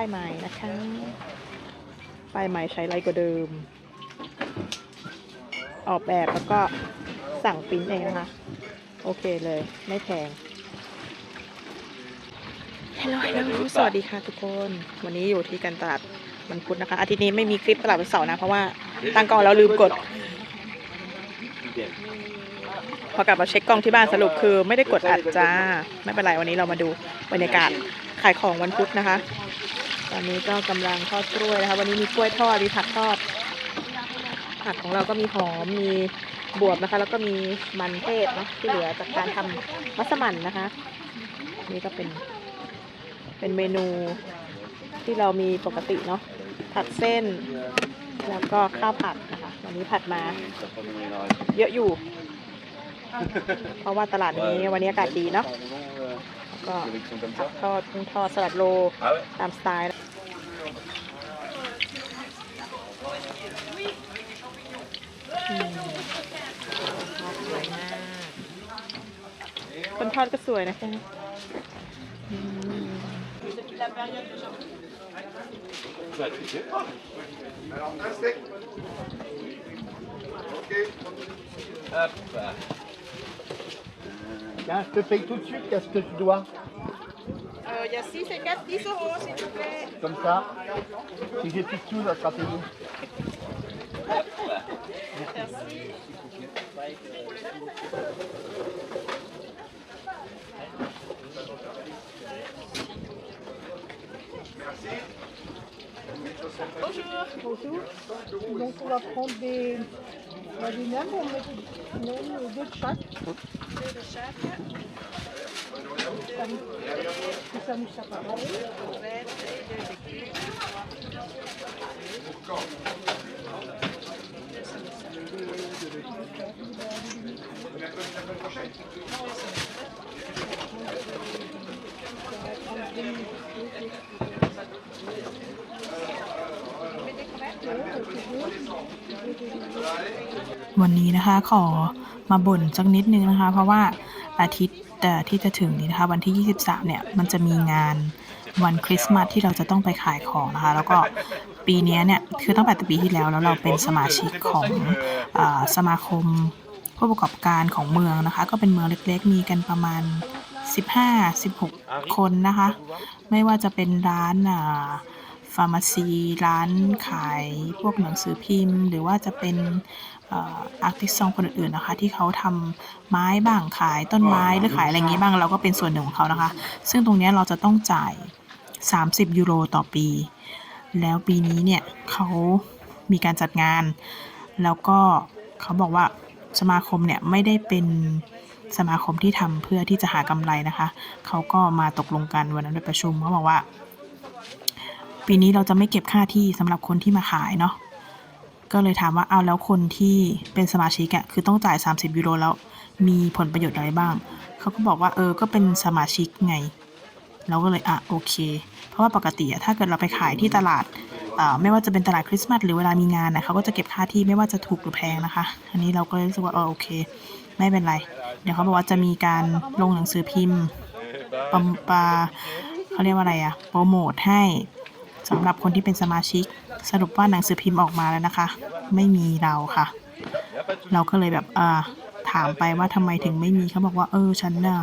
ายใหม่นะคะป้ายใหม่ใช้ไรกว่าเดิมออกแบบแล้วก็สั่งปริ้นเองนะคะโอเคเลยไม่แพงฮัลโหลสวัสดีค่ะทุกคนวันนี้อยู่ที่การตลาดวันพุธนะคะอาทิตย์นี้ไม่มีคลิปตลาดวันเสาร์นะเพราะว่าตั้งกล้องแล้วลืมกดพอกลับมาเช็คกล้องที่บ้านสรุปคือไม่ได้กดอัดจ้าไม่เป็นไรวันนี้เรามาดูบรรยากาศขายของวันพุธนะคะตอนนี้ก็กำลังทอดกล้วยนะคะวันนี้มีกล้วยทอดมีผักทอดผักของเราก็มีหอมมีบวบนะคะแล้วก็มีมันเทศเนาะที่เหลือจากการทำมัสมั่นนะคะนี่ก็เป็นเมนูที่เรามีปกติเนาะผัดเส้นแล้วก็ข้าวผัดนะคะวันนี้ผัดมาเยอะอยู่เพราะว่าตลาดนี้วันนี้อากาศดีเนาะก็ผักทอดกุ้งทอดสลัดโลตามสไตล์สวยมากคนทอดก็สวยนะคะTiens, je te paye tout de suite, qu'est-ce que tu dois Ici c'est 10 euros s'il vous plaît. Comme ça. Si j'ai plus de sous, ça sera payé. Merci. Bonjour. Donc on va prendre des nems, on met deux de chaque. Ça nous pareil. .วันนี้นะคะขอมาบ่นสักนิดนึงนะคะเพราะว่าอาทิตย์ที่จะถึงนี้นะคะวันที่23เนี่ยมันจะมีงานวันคริสต์มาสที่เราจะต้องไปขายของนะคะแล้วก็ปีนี้เนี่ยคือตั้งแต่ปีที่แล้วเราเป็นสมาชิกของสมาคมผู้ประกอบการของเมืองนะคะก็เป็นเมืองเล็กๆมีกันประมาณ15-16 คนนะคะไม่ว่าจะเป็นร้านฟาร์มาซีร้านขายพวกหนังสือพิมพ์หรือว่าจะเป็นอาร์ติสต์ซองคนอื่นๆนะคะที่เขาทำไม้บ้างขายต้นไม้หรือขายอะไรอย่างนี้บ้างเราก็เป็นส่วนหนึ่งของเขานะคะซึ่งตรงนี้เราจะต้องจ่าย30 ยูโรต่อปีแล้วปีนี้เนี่ยเขามีการจัดงานแล้วก็เขาบอกว่าสมาคมเนี่ยไม่ได้เป็นสมาคมที่ทำเพื่อที่จะหากำไรนะคะเขาก็มาตกลงกันวันนั้นในประชุมเขาบอกว่าปีนี้เราจะไม่เก็บค่าที่สำหรับคนที่มาขายเนาะก็เลยถามว่าเอาแล้วคนที่เป็นสมาชิกอะคือต้องจ่าย30 ยูโรแล้วมีผลประโยชน์อะไรบ้างเขาก็บอกว่าก็เป็นสมาชิกไงเราก็เลยโอเคเพราะว่าปกติถ้าเกิดเราไปขายที่ตลาดไม่ว่าจะเป็นตลาดคริสต์มาสหรือเวลามีงานนะเขาก็จะเก็บค่าที่ไม่ว่าจะถูกหรือแพงนะคะอันนี้เราก็เลยรู้สึกว่าโอเคไม่เป็นไรเดี๋ยวเขาบอกว่าจะมีการลงหนังสือพิมพ์เขาเรียกว่าอะไรโปรโมทให้สำหรับคนที่เป็นสมาชิกสรุปว่าหนังสือพิมพ์ออกมาแล้วนะคะไม่มีเราค่ะเราก็เลยแบบถามไปว่าทำไมถึงไม่มีเขาบอกว่าฉันน่ะ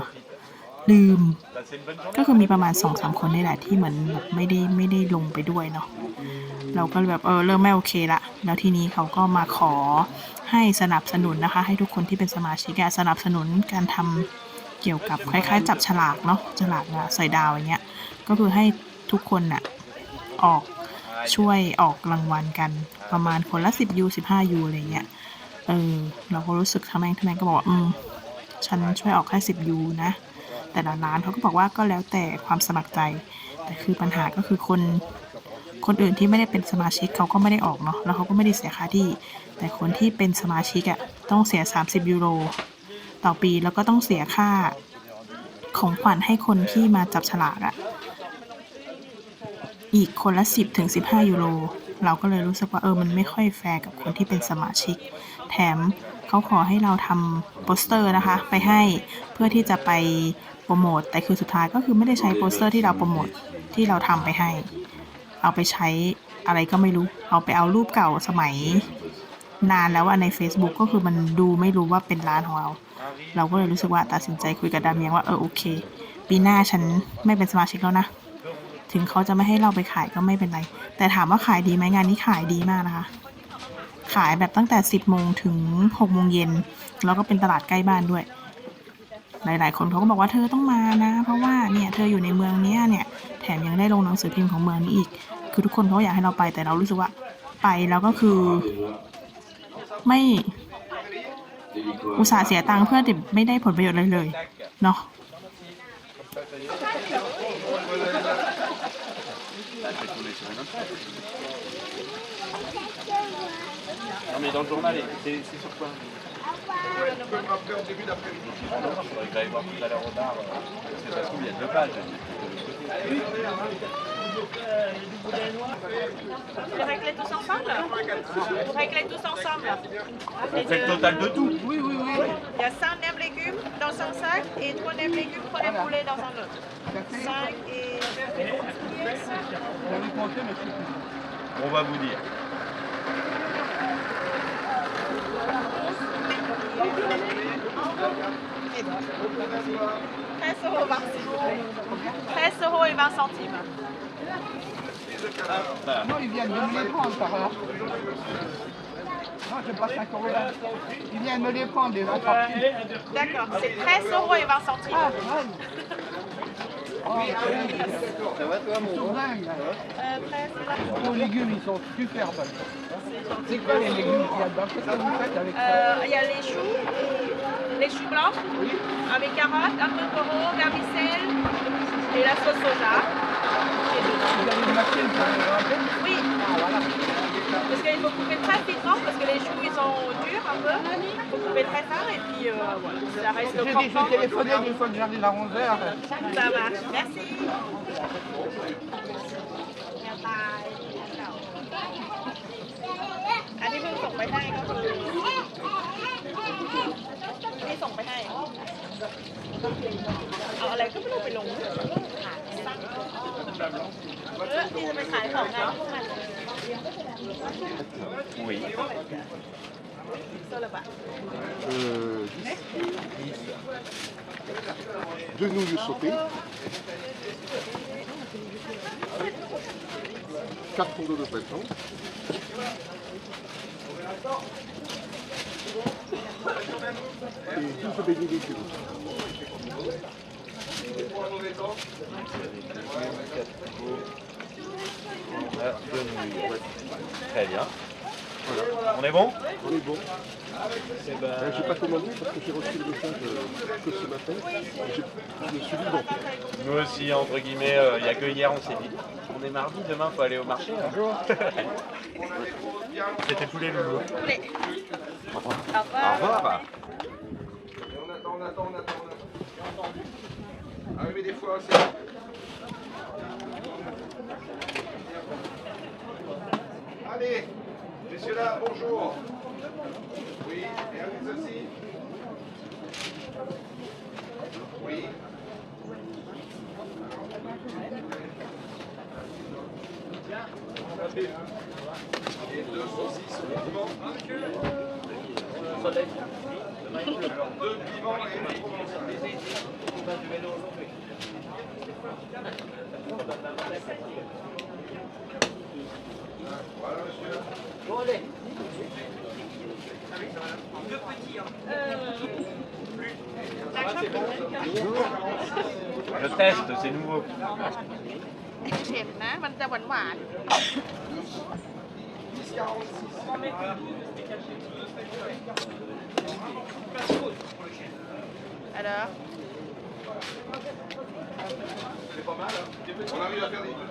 ลืมก็คือมีประมาณ 2-3 คนนี่แหละที่เหมือนแบบไม่ได้ลงไปด้วยเนาะเราก็แบบเริ่มไม่โอเคละแล้วทีนี้เขาก็มาขอให้สนับสนุนนะคะให้ทุกคนที่เป็นสมาชิกสนับสนุนการทำเกี่ยวกับคล้ายๆจับฉลากเนาะฉลากใส่ดาวอย่างเงี้ยก็คือให้ทุกคนน่ะช่วยออกรางวัลกันประมาณคนละ10 ยู 15 ยูอะไรเงี้ยเราก็รู้สึกทำไมก็บอกว่าฉันช่วยออกแค่10 ยูนะแต่ละร้านเขาก็บอกว่าก็แล้วแต่ความสมัครใจแต่คือปัญหาก็คือคนอื่นที่ไม่ได้เป็นสมาชิกเขาก็ไม่ได้ออกเนาะแล้วเขาก็ไม่ได้เสียค่าที่แต่คนที่เป็นสมาชิกต้องเสีย30 ยูโรต่อปีแล้วก็ต้องเสียค่าของขวัญให้คนที่มาจับฉลากอีกคนละ10-15 ยูโรเราก็เลยรู้สึกว่ามันไม่ค่อยแฟร์กับคนที่เป็นสมาชิกแถมเขาขอให้เราทำโปสเตอร์นะคะไปให้เพื่อที่จะไปโปรโมทแต่คือสุดท้ายก็คือไม่ได้ใช้โปสเตอร์ที่เราโปรโมทที่เราทำไปให้ เอาไปใช้อะไรก็ไม่รู้เอาไปเอารูปเก่าสมัยนานแล้วใน Facebook ก็คือมันดูไม่รู้ว่าเป็นร้านของเราก็เลยรู้สึกว่าตัดสินใจคุยกับดาเมียงว่าโอเคปีหน้าฉันไม่เป็นสมาชิกแล้วนะถึงเขาจะไม่ให้เราไปขายก็ไม่เป็นไรแต่ถามว่าขายดีไหมงานนี้ขายดีมากนะคะขายแบบตั้งแต่10 โมงถึง6 โมงเย็นแล้วก็เป็นตลาดใกล้บ้านด้วยหลายๆคนเขาก็บอกว่าเธอต้องมานะเพราะว่าเนี่ยเธออยู่ในเมืองนี้เนี่ยแถมยังได้ลงหนังสือพิมพ์ของเมืองนี้อีกคือทุกคนเขาอยากให้เราไปแต่เรารู้สึกว่าไปแล้วก็คือไม่อุตส่าห์เสียตังค์เพื่อที่ไม่ได้ผลประโยชน์เลยเนาะ Non mais dans le journal, c'est sur quoi? Tu peux me rappeler en début d'après-midi. Ah non, il faudrait que j'aille voir tout à l'heure au bar. Parce que ça se trouve, il y a 2 pages. Vous réglez tous ensemble? Vous réglez tous ensemble? On fait le total de tout. Oui. Il y a 5 nems légumes dans un sac et 3 nems légumes, 3 nems poulets dans un autre. 5 et... On va vous dire. €13 et 20 centimes. Non, ils viennent de me les prendre par là. Non, je passe 5 € là. Ils viennent me les prendre, les 20 centimes. D'accord, c'est €13 et 20 centimes. Ah, dingue. Ça va toi mon Ils sont dingues, là. 13, Nos légumes, ils sont superbes. C'est quoi les légumes qu'il y a dedans? Qu'est-ce que vous faites avec ça? il y a les choux blancs, avec carottes, un peu de taureau, vermicelle et la sauce soja. Vous avez une machine pour les râper? Oui, Ah, voilà. parce qu'il faut couper très finement parce que les choux ils sont durs un peu. Il faut couper très fin et puis voilà, ça reste J'ai dit, je croquant. vais téléphoner une fois que j'arrive à 11h. Ça marche, merci. อันนี้เพิ่งส่งไปให้ก็คือนี่ส่งไปให้เอาอะไรก็ไม่รู้ไปลงที่จะไปขายของไงพวกมัน Oui. โซลบะ 2 nouilles sautées. 4 fondants de printemps. Et 12 beignets d'écume. Très bien. Voilà. On est bon? On est bon. J'ai pas commandé parce que j'ai reçu le message que ce matin. Je me suis dit bon. Nous aussi, entre guillemets, il n'y a que hier, on s'est dit. On est mardi, demain, il faut aller au marché. Bonjour. C'était tous les loulous. Poulet. Au revoir. Au revoir. On attend. Ah oui, mais des fois, c'est... Allez, messieurs là, bonjour. Oui, et à vous aussi. Oui. Et 2 saucisses uniquement. 2 piments et voilà, monsieur. Je teste, c'est nouveau. เผ็ดนะ มันจะหวานหวาน Alors C'est pas mal, hein. On arrive à faire des trucs.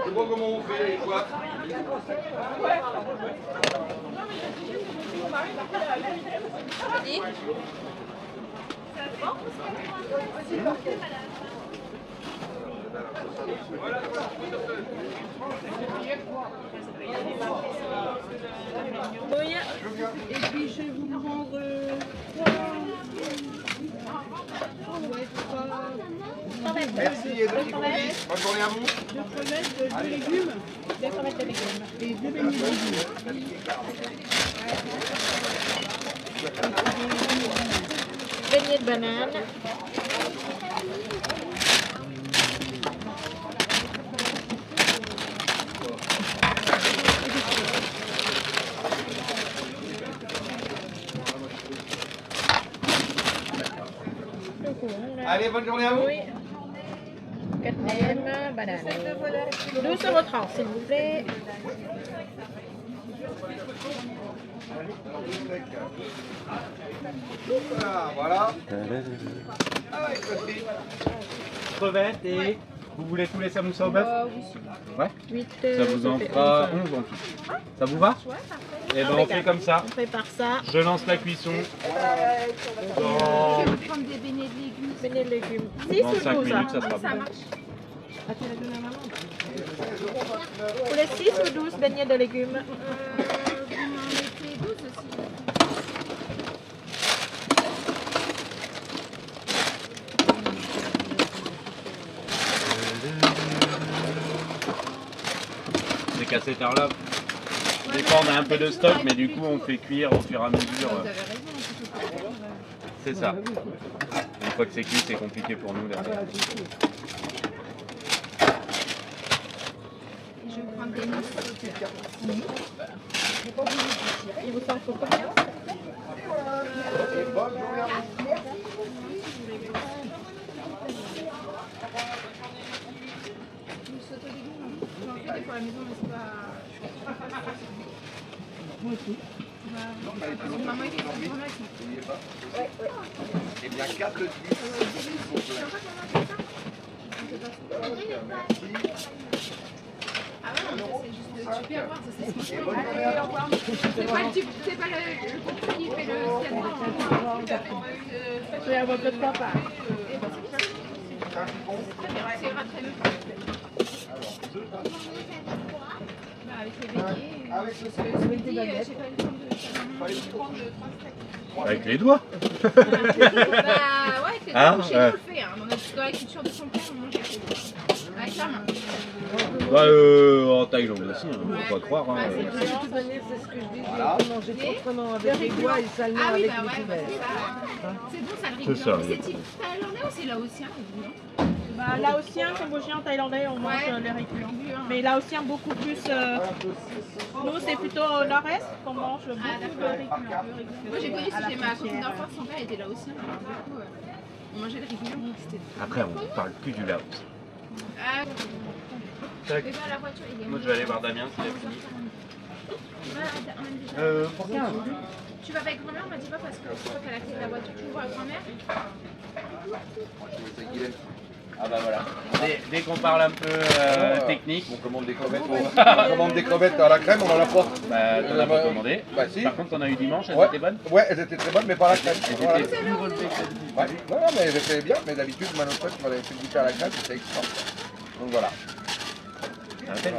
C'est bon comment on fait, quoi. Vas-y. Et puis je vais vous prendre Merci et de rien. crevettes. Bonne journée à vous. 2 crevettes, 2 légumes. 2 crevettes de légumes. Et 2 beignets de légumes. Beignets de banane. Allez, bonne journée à vous. Oui. 4e, banane. 12,30 s'il vous plaît. Voilà. Crevettes et... Vous voulez tous les samoussas au bœuf? Ouais. 8, Ça vous en fera 11 en tout. Ça vous va? Et ben on fait comme ça. On prépare ça. Je lance la cuisson. Dans Je vais prendre des beignets de légumes. Beignets de légumes. 6 ou 5 12? minutes, ça sera bon. Ah, tu l'as donné à maman? Vous voulez 6 ou 12 beignets de légumes? Vous m'en mettez 12 aussi. C'est qu'à cette heure-là, des fois on a un peu de stock, mais du coup on fait cuire au fur et à mesure. C'est ça. Une fois que c'est cuit, c'est compliqué pour nous derrière. Je vais prendre des noix. Il vous en faut combien? Eh bien, 4 de C'est pas le groupe qui fait le scanner. Je vais avoir peut-être pas part. C'est très bien. Avec les beignets. avec le J'ai pas eu le temps de Avec les doigts. Bah ouais, c'est Ah, chez nous on le fait. Hein. Dans la culture de son père, on mange avec la main. Bah, en Thaïlande aussi, hein, faut pas croire. Hein. De toute manière, c'est ce que je dis. Il faut manger proprement avec les doigts et salement Ah oui, avec bah les ouais, couverts. c'est bon, ça le C'est ça, rigole. oui. C'est type thaïlandais ou c'est laotien? Bah, laotien, cambodgien, thaïlandais, on mange Ouais. les récurrents. Mais laotien, beaucoup plus. Nous, c'est plutôt au nord-est qu'on mange beaucoup de récurrents. Moi j'ai connu, c'était ma copine d'enfance, son père était laotien. Alors, du coup, on mangeait le régulièrement. Après, on parle plus du Laos. Ah, Tac. et bah la voiture, il est. Moi, je vais aller voir Damien s'il a fini. Pour 15. Tu vas avec grand-mère, on m'a dit pas parce que je crois qu'elle a la clé de la voiture. Tu veux voir grand-mère? Ah bah voilà. Dès qu'on parle un peu technique, On commande des crevettes. On commande des crevettes à la crème, on en a pas. bah, t'en as pas commandé. Bah si. Par contre, on a eu dimanche, elles Ouais. étaient bonnes. Ouais, elles étaient très bonnes, mais pas à la crème. Elles Voilà. étaient plus relevées que celles du- Ouais. Non, mais elles étaient bien, mais d'habitude, Manon Pote, tu m'avais fait goûter à la crème, c'était extra. Donc voilà. Ça va faire.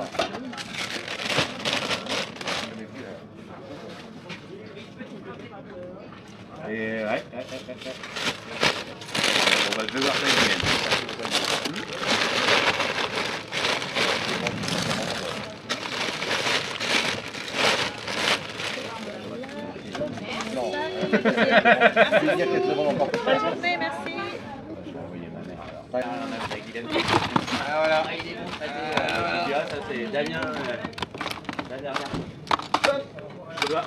Et ouais. On va devoir faire une gaine. Bonne journée, merci. Oui, ma mère. Ah, on a fait Guylaine. Ah voilà. Tu vois, ça c'est Damien. La dernière. Je dois.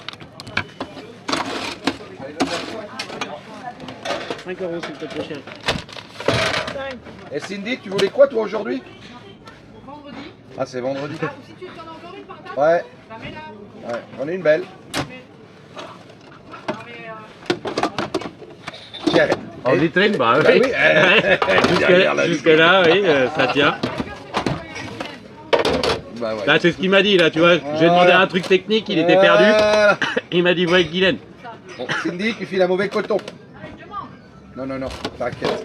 5 € s'il te plaît, chérie. Et Cindy, tu voulais quoi toi aujourd'hui? Vendredi. Ah, c'est vendredi. Ah, si tu en as encore une par table, Ouais, la mets là. ouais, j'en ai une belle. Non, mais, Tiens. En vitrine, bah Bah oui. oui, derrière la Jusque là, oui, ça tient. Bah ouais. Là, c'est ce qu'il m'a dit, là, tu vois. J'ai demandé un truc technique, il était perdu. Voilà. Il m'a dit, ouais, Guylaine. Bon, Cindy, tu files un mauvais coton. Non, non, non, t'inquiète.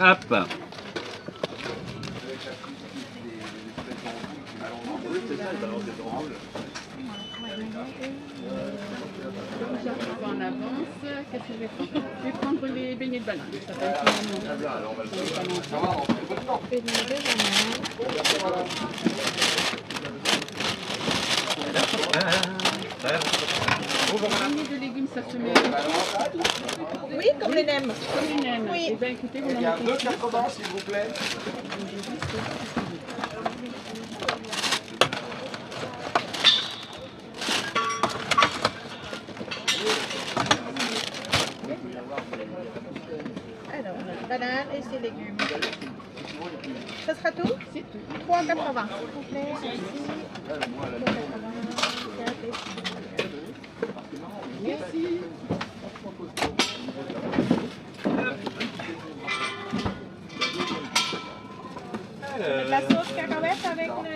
Hop. pas en avance. Qu'est-ce que je vais prendre? Je vais prendre les beignets de banane. Ça va être finalement.เป็นเรื่องอะไรนะ Beignets de légumes, ça se met Oui, comme les nems. comme une aime. Oui. Eh bien, écoutez, vous en mettez 2,80 s'il vous plaît. Alors, banane et ses légumes. Ça sera tout? C'est tout. 3,80 s'il vous plaît. Merci. Merci. La sauce cacahuète avec le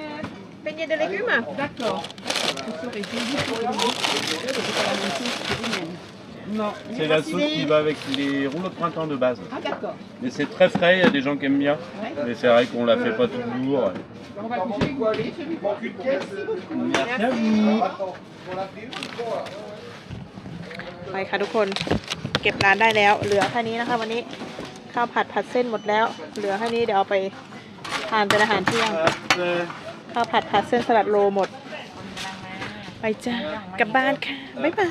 beignet de légumes. D'accord. Je saurais payer pour les légumes. C'est pas la même chose que les nems. Non, c'est la sauce qui va avec les rouleaux de printemps de base. Ah, d'accord. Mais c'est très frais, il y a des gens qui aiment bien. Ouais. Mais c'est vrai qu'on la fait pas toujours. On va goûter, goûter celui-là. Merci à vous. ไปค่ะทุกคน เก็บร้านได้แล้ว เหลือแค่นี้นะคะวันนี้ ข้าวผัดเส้นหมดแล้ว เหลือแค่นี้เดี๋ยวเอาไปทานเป็นอาหารเที่ยง ข้าวผัดเส้นสลัดโลหมด ไปจ้ากลับบ้านค่ะ บ๊ายบาย